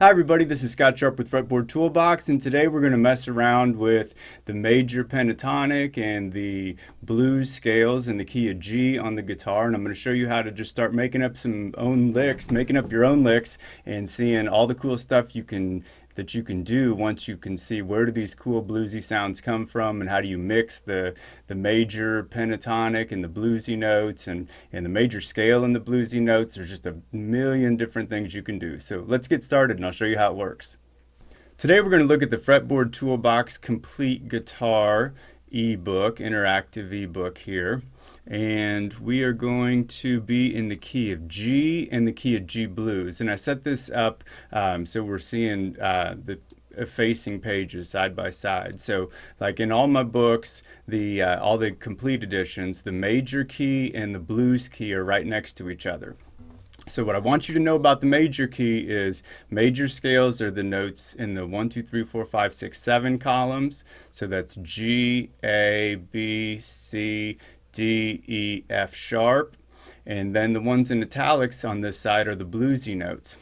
Hi everybody, this is Scott Sharp with Fretboard Toolbox, and today we're going to mess around with the major pentatonic and the blues scales in the key of G on the guitar, and I'm going to show you how to just start making up making up your own licks and seeing all the cool stuff that you can do once you can see where do these cool bluesy sounds come from and how do you mix the major pentatonic and the bluesy notes and the major scale and the bluesy notes. There's just a million different things you can do. So let's get started and I'll show you how it works. Today we're going to look at the Fretboard Toolbox Complete Guitar ebook, interactive ebook here. And we are going to be in the key of G and the key of G blues. And I set this up so we're seeing the facing pages side by side. So like in all my books, all the complete editions, the major key and the blues key are right next to each other. So what I want you to know about the major key is major scales are the notes in the 1, 2, 3, 4, 5, 6, 7 columns. So that's G, A, B, C, D, E, F sharp. And then the ones in italics on this side are the bluesy notes.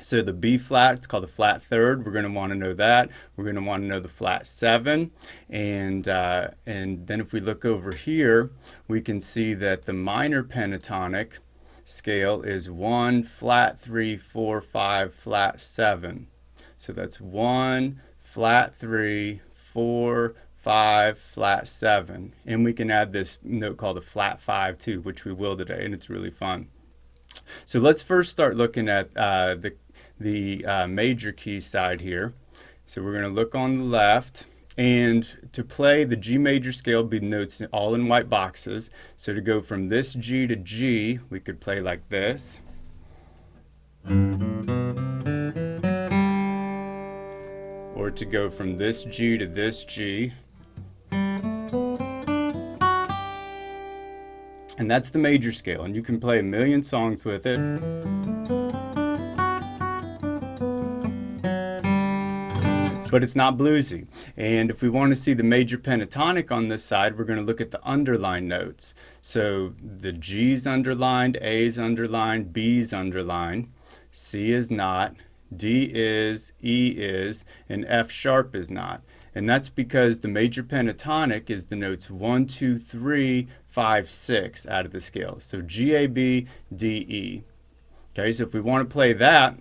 So the B flat, it's called the flat third. We're going to want to know that. We're going to want to know the flat 7. And then if we look over here, we can see that the minor pentatonic scale is 1, flat 3, 4, 5, flat 7. So that's 1, flat 3, 4, 5, flat 7. And we can add this note called a flat 5 too, which we will today, and it's really fun. So let's first start looking at the major key side here. So we're going to look on the left. And to play the G major scale, be notes all in white boxes. So to go from this G to G, we could play like this. Or to go from this G to this G. And that's the major scale, and you can play a million songs with it. But it's not bluesy. And if we want to see the major pentatonic on this side, we're going to look at the underlined notes. So the G's underlined, A's underlined, B's underlined, C is not, D is, E is, and F sharp is not. And that's because the major pentatonic is the notes 1, 2, 3, 5, 6 out of the scale. So G, A, B, D, E. Okay, so if we want to play that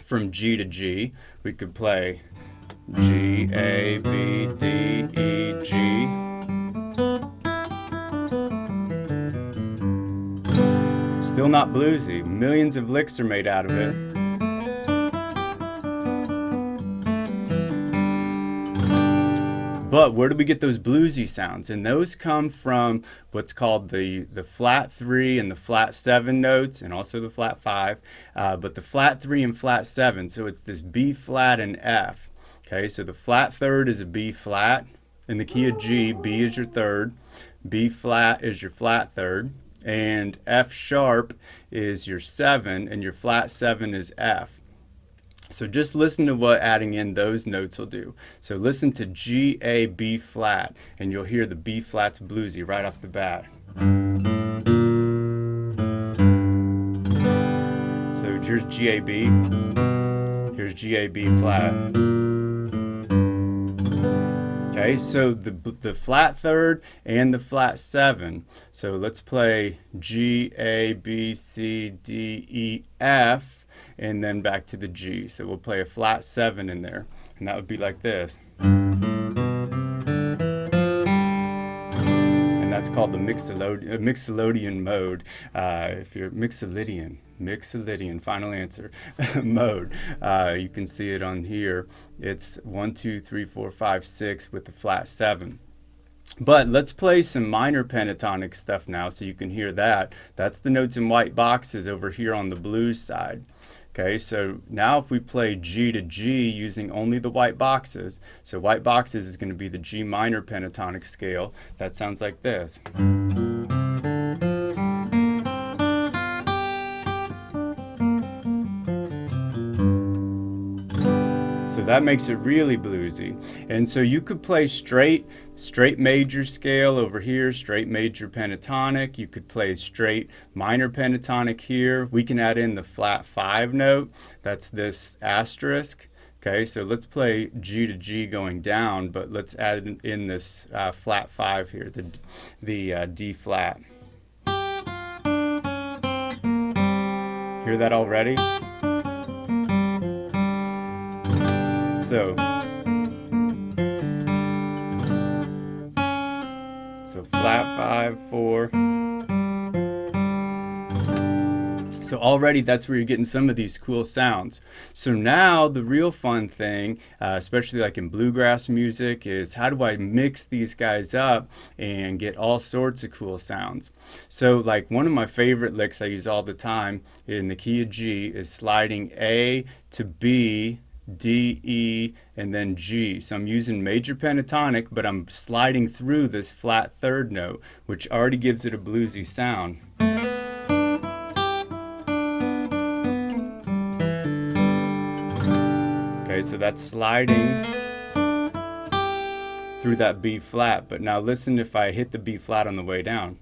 from G to G, we could play G, A, B, D, E, G. Still not bluesy. Millions of licks are made out of it. But where do we get those bluesy sounds? And those come from what's called the flat 3 and the flat 7 notes, and also the flat 5. But the flat 3 and flat 7, so it's this B flat and F. Okay, so the flat third is a B flat. In the key of G, B is your third, B flat is your flat third, and F sharp is your 7, and your flat 7 is F. So just listen to what adding in those notes will do. So listen to G, A, B flat, and you'll hear the B flat's bluesy right off the bat. So here's G, A, B. Here's G, A, B flat. Okay, so the flat third and the flat 7. So let's play G, A, B, C, D, E, F, and then back to the G. So we'll play a flat 7 in there, and that would be like this. And that's called the mixolydian mode. If you're Mixolydian, final answer, mode. You can see it on here. It's 1, 2, 3, 4, 5, 6 with the flat 7. But let's play some minor pentatonic stuff now so you can hear that. That's the notes in white boxes over here on the blues side. Okay, so now if we play G to G using only the white boxes, so white boxes is going to be the G minor pentatonic scale. That sounds like this. So So that makes it really bluesy. And so you could play straight major scale over here, straight major pentatonic. You could play straight minor pentatonic here. We can add in the flat 5 note. That's this asterisk. Okay, so let's play G to G going down, but let's add in this flat 5 here, the D flat. Hear that already? So flat 5, 4. So already that's where you're getting some of these cool sounds. So now the real fun thing, especially like in bluegrass music, is how do I mix these guys up and get all sorts of cool sounds. So like one of my favorite licks I use all the time in the key of G is sliding A to B, D, E, and then G. So I'm using major pentatonic, but I'm sliding through this flat 3rd note, which already gives it a bluesy sound. Okay, so that's sliding through that B flat, but now listen if I hit the B flat on the way down.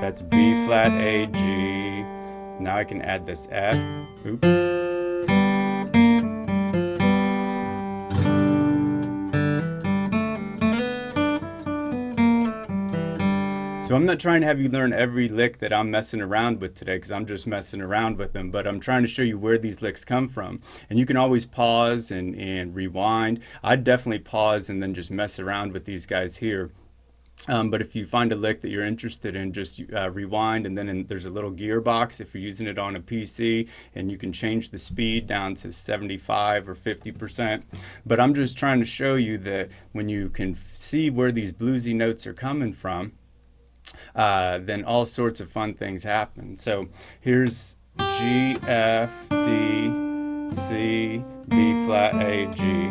That's B flat, A, G. Now I can add this F. Oops. So I'm not trying to have you learn every lick that I'm messing around with today, because I'm just messing around with them, but I'm trying to show you where these licks come from. And you can always pause and rewind. I'd definitely pause and then just mess around with these guys here. But if you find a lick that you're interested in, just rewind, and then there's a little gearbox if you're using it on a PC, and you can change the speed down to 75 or 50%. But I'm just trying to show you that when you can see where these bluesy notes are coming from, then all sorts of fun things happen. So here's G, F, D, C, B flat, A, G.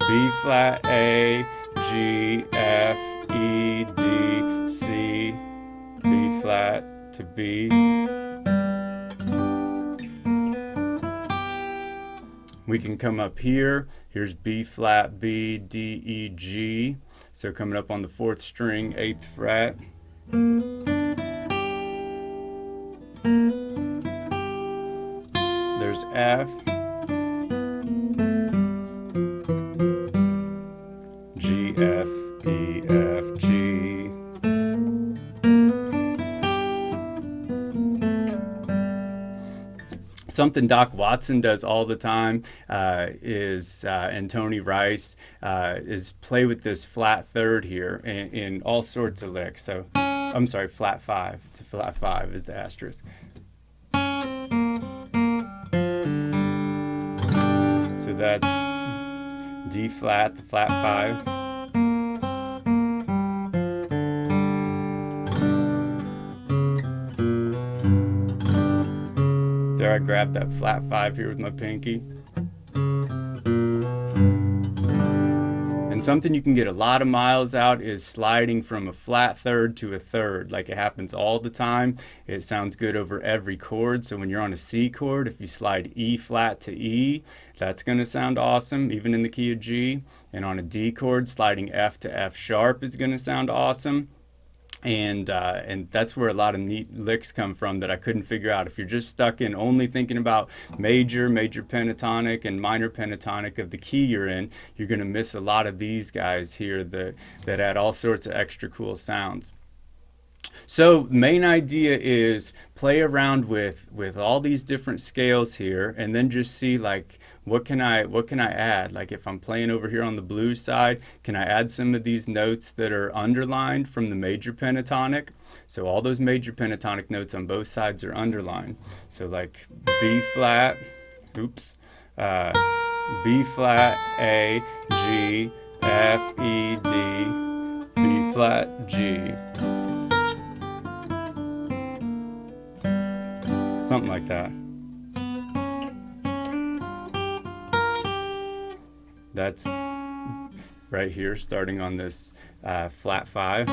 B flat, A, G, F, E, D, C, B flat to B. We can come up here. Here's B flat, B, D, E, G. So coming up on the 4th string, 8th fret. There's F. G, F, E, F, G. Something Doc Watson does all the time and Tony Rice is play with this flat 3rd here in all sorts of licks. So I'm sorry, flat 5. It's a flat 5 is the asterisk. So that's D flat, the flat 5. There, I grabbed that flat 5 here with my pinky. And something you can get a lot of miles out is sliding from a flat 3rd to a 3rd. Like it happens all the time. It sounds good over every chord. So when you're on a C chord, if you slide E flat to E, that's going to sound awesome, even in the key of G. And on a D chord, sliding F to F sharp is going to sound awesome. And that's where a lot of neat licks come from that I couldn't figure out. If you're just stuck in only thinking about major pentatonic, and minor pentatonic of the key you're in, you're going to miss a lot of these guys here that add all sorts of extra cool sounds. So main idea is play around with all these different scales here, and then just see like what can I add. Like if I'm playing over here on the blues side, can I add some of these notes that are underlined from the major pentatonic? So all those major pentatonic notes on both sides are underlined. So like B flat, oops, B flat, A, G, F, E, D, B flat, G. Something like that. That's right here, starting on this flat 5.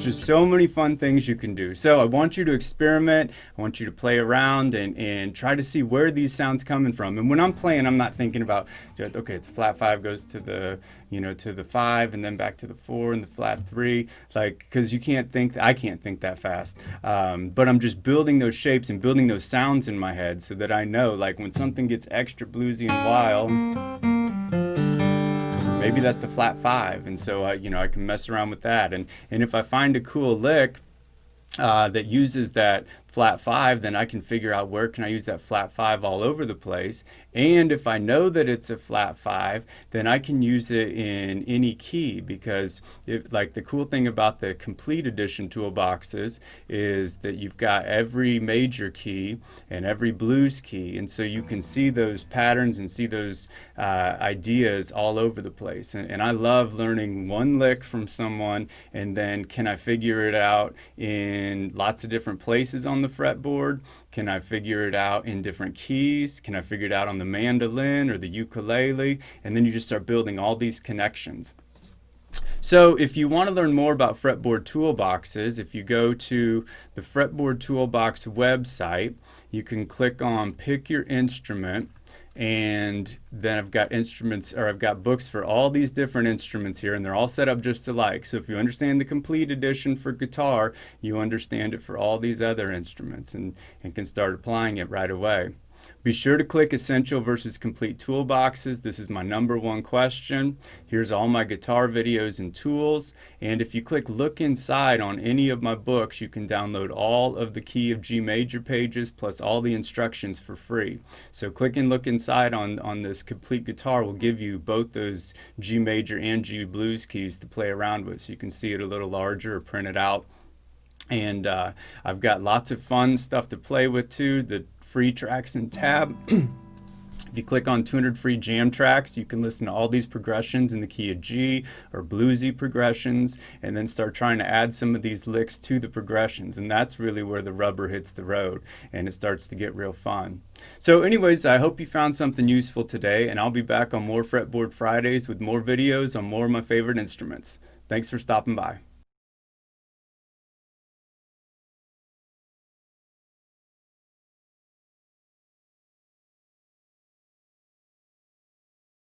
Just so many fun things you can do. So I want you to experiment. I want you to play around and try to see where these sounds coming from. And when I'm playing, I'm not thinking about, okay, it's flat 5 goes to the, to the 5 and then back to the 4 and the flat 3, like, because you can't think, I can't think that fast. But I'm just building those shapes and building those sounds in my head so that I know, like, when something gets extra bluesy and wild, maybe that's the flat 5, and so I can mess around with that. And if I find a cool lick that uses that flat 5, then I can figure out where can I use that flat 5 all over the place. And if I know that it's a flat 5, then I can use it in any key, because like the cool thing about the complete edition toolboxes is that you've got every major key and every blues key, and so you can see those patterns and see those ideas all over the place. And I love learning one lick from someone, and then can I figure it out in lots of different places on the fretboard? Can I figure it out in different keys? Can I figure it out on the mandolin or the ukulele? And then you just start building all these connections. So if you want to learn more about fretboard toolboxes, if you go to the Fretboard Toolbox website, you can click on Pick Your Instrument, and then I've got instruments, or I've got books for all these different instruments here, and they're all set up just alike. So if you understand the complete edition for guitar, you understand it for all these other instruments, and can start applying it right away. Be sure to click Essential versus Complete Toolboxes. This is my #1 question. Here's all my guitar videos and tools. And if you click Look Inside on any of my books, you can download all of the key of G major pages plus all the instructions for free. So click and Look Inside on this complete guitar will give you both those G major and G blues keys to play around with, so you can see it a little larger or print it out. And I've got lots of fun stuff to play with too. The free tracks and tab. If you click on 200 free jam tracks, you can listen to all these progressions in the key of G or bluesy progressions, and then start trying to add some of these licks to the progressions. And that's really where the rubber hits the road and it starts to get real fun. So anyways, I hope you found something useful today, and I'll be back on more Fretboard Fridays with more videos on more of my favorite instruments. Thanks for stopping by.